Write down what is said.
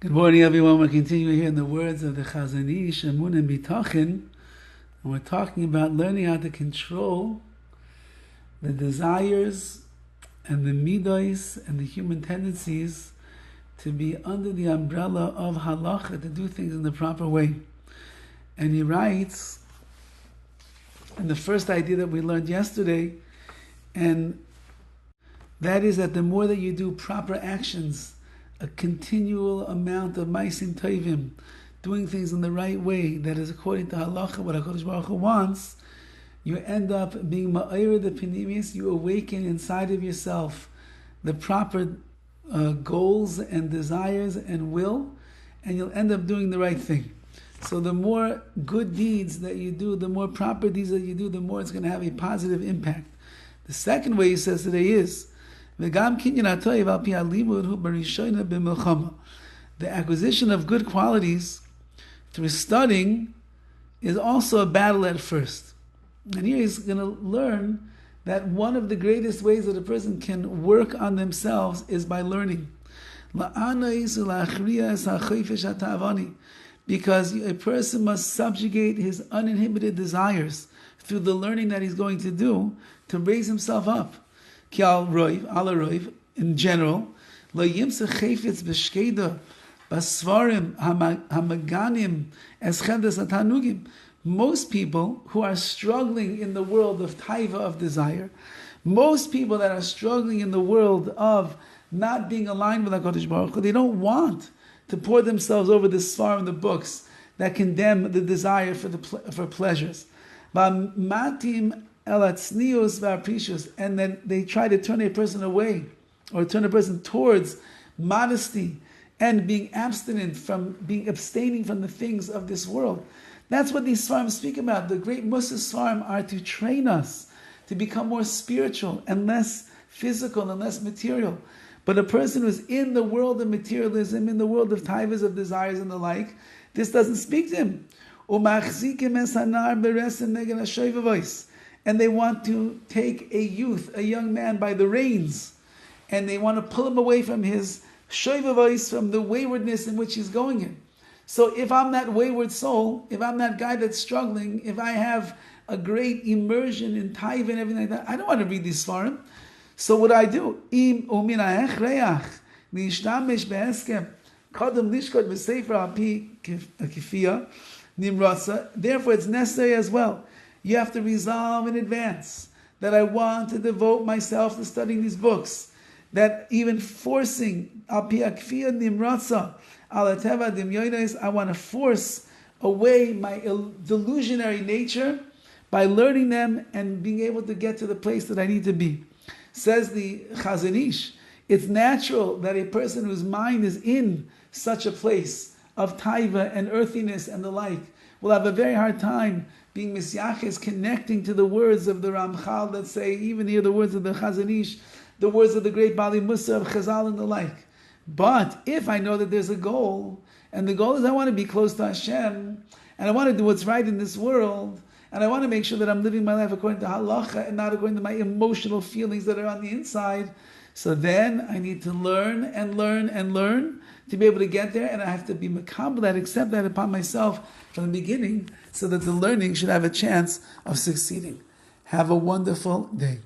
Good morning, everyone. We're continuing here in the words of the Chazon Ish, EMUNAH and Bitachon, and we're talking about learning how to control the desires and the midos and the human tendencies to be under the umbrella of halacha, to do things in the proper way. And he writes, and the first idea that we learned yesterday, and that is that the more that you do proper actions, a continual amount of maisim tovim, doing things in the right way, that is according to halacha, what HaKadosh Baruch Hu wants, you end up being ma'ir the pinimis, you awaken inside of yourself the proper goals and desires and will, and you'll end up doing the right thing. So the more good deeds that you do, the more proper deeds that you do, the more it's going to have a positive impact. The second way he says today is, the acquisition of good qualities through studying is also a battle at first. And here he's going to learn that one of the greatest ways that a person can work on themselves is by learning. Because a person must subjugate his uninhibited desires through the learning that he's going to do to raise himself up. In general, most people who are struggling in the world of taiva, of desire, most people that are struggling in the world of not being aligned with HaKadosh Baruch Hu, they don't want to pour themselves over the svarim, the books that condemn the desire for pleasures. And then they try to turn a person away, or turn a person towards modesty and being abstaining from the things of this world. That's what these svarim speak about. The great Mussar svarim are to train us to become more spiritual and less physical and less material. But a person who's in the world of materialism, in the world of taivas, of desires and the like, this doesn't speak to him. And they want to take a young man by the reins, and they want to pull him away from his shoivavos, from the waywardness in which he's going in. So if I'm that wayward soul, if I'm that guy that's struggling, if I have a great immersion in taiva and everything like that, I don't want to read these svarim. So what I do? Therefore it's necessary as well. You have to resolve in advance that I want to devote myself to studying these books. That even forcing, I want to force away my delusionary nature by learning them and being able to get to the place that I need to be. Says the Chazon Ish, it's natural that a person whose mind is in such a place of taiva and earthiness and the like will have a very hard time being misyaches, connecting to the words of the Ramchal that say, even here the words of the Chazon Ish, the words of the great Bali Mussar of Chazal and the like. But if I know that there's a goal, and the goal is I want to be close to Hashem, and I want to do what's right in this world, and I want to make sure that I'm living my life according to halacha and not according to my emotional feelings that are on the inside, so then I need to learn and learn and learn to be able to get there, and I have to be makabel that, accept that upon myself from the beginning, so that the learning should have a chance of succeeding. Have a wonderful day.